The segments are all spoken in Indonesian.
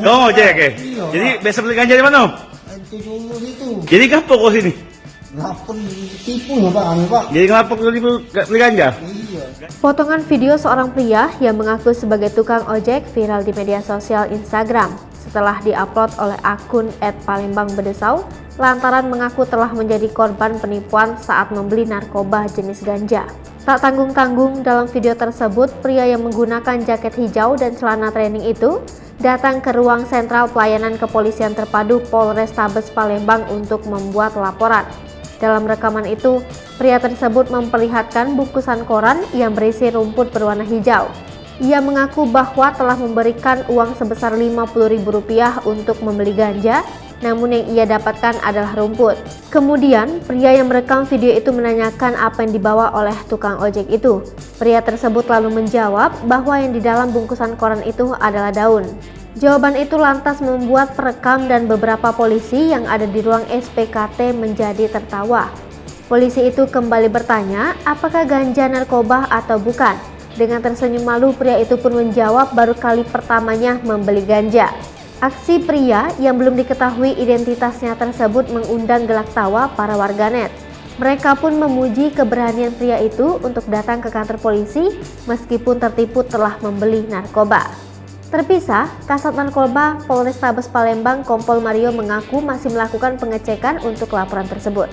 Oh, ojek ya? Iya. Jadi biasa beli ganja di mana? Itu dulu itu. Jadi ngapa kok sini? Ngapun tipu ya Pak, anu Pak. Jadi ngapa kok beli ganja? Iya. Potongan video seorang pria yang mengaku sebagai tukang ojek viral di media sosial Instagram setelah diupload oleh akun @palembangbedesau lantaran mengaku telah menjadi korban penipuan saat membeli narkoba jenis ganja. Tak tanggung-tanggung dalam video tersebut, pria yang menggunakan jaket hijau dan celana training itu datang ke ruang sentral pelayanan kepolisian terpadu Polrestabes Palembang untuk membuat laporan. Dalam rekaman itu, pria tersebut memperlihatkan bungkusan koran yang berisi rumput berwarna hijau. Ia mengaku bahwa telah memberikan uang sebesar Rp50.000 untuk membeli ganja, namun yang ia dapatkan adalah rumput. Kemudian, pria yang merekam video itu menanyakan apa yang dibawa oleh tukang ojek itu. Pria tersebut lalu menjawab bahwa yang di dalam bungkusan koran itu adalah daun. Jawaban itu lantas membuat perekam dan beberapa polisi yang ada di ruang SPKT menjadi tertawa. Polisi itu kembali bertanya apakah ganja narkoba atau bukan. Dengan tersenyum malu, pria itu pun menjawab baru kali pertamanya membeli ganja. Aksi pria yang belum diketahui identitasnya tersebut mengundang gelak tawa para warganet. Mereka pun memuji keberanian pria itu untuk datang ke kantor polisi meskipun tertipu telah membeli narkoba. Terpisah, Kasat Narkoba Polrestabes Palembang Kompol Mario mengaku masih melakukan pengecekan untuk laporan tersebut.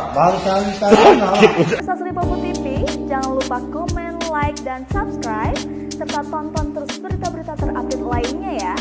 Baru sekali Sasri Popo TV, jangan lupa komen, like, dan subscribe, serta tonton terus berita-berita terupdate lainnya ya.